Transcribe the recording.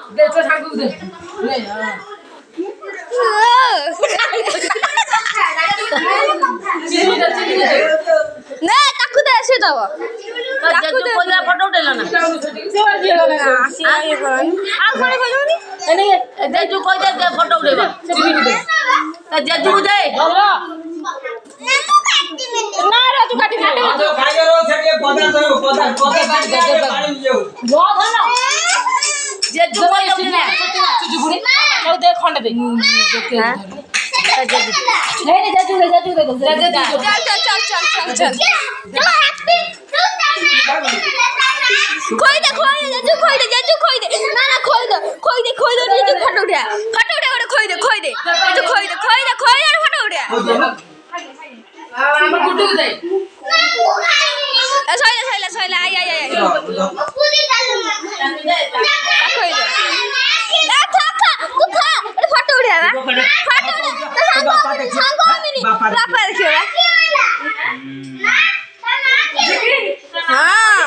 दे तो ठाकुर दे ले না কাকু দে এসে দাও কাকু দে কোলা ফটো উঠেলা না আর করে কই দিবি এনে জেজু কই দে ফটো উঠেবা জেজু দে না রাজু কাটি দে তো খাইরো থেকে পদা দাও পদা কাটি দে পানি নিও बहुत है ना জেজু কই দে না चुचु बुड़ी चल दे खंड दे হ্যাঁ नहीं नहीं जाजू दे চল কই দে জেজু কই দে না না কই দে জেজু ফটো উঠা ওরে কই দে জেজু কই দে আর ফটো উঠা हम गुड्डू दे সইলা আই পুরি ডালু কই দে না থাকা কুখা আরে ফটো উঠা বাপা দেখো हाँ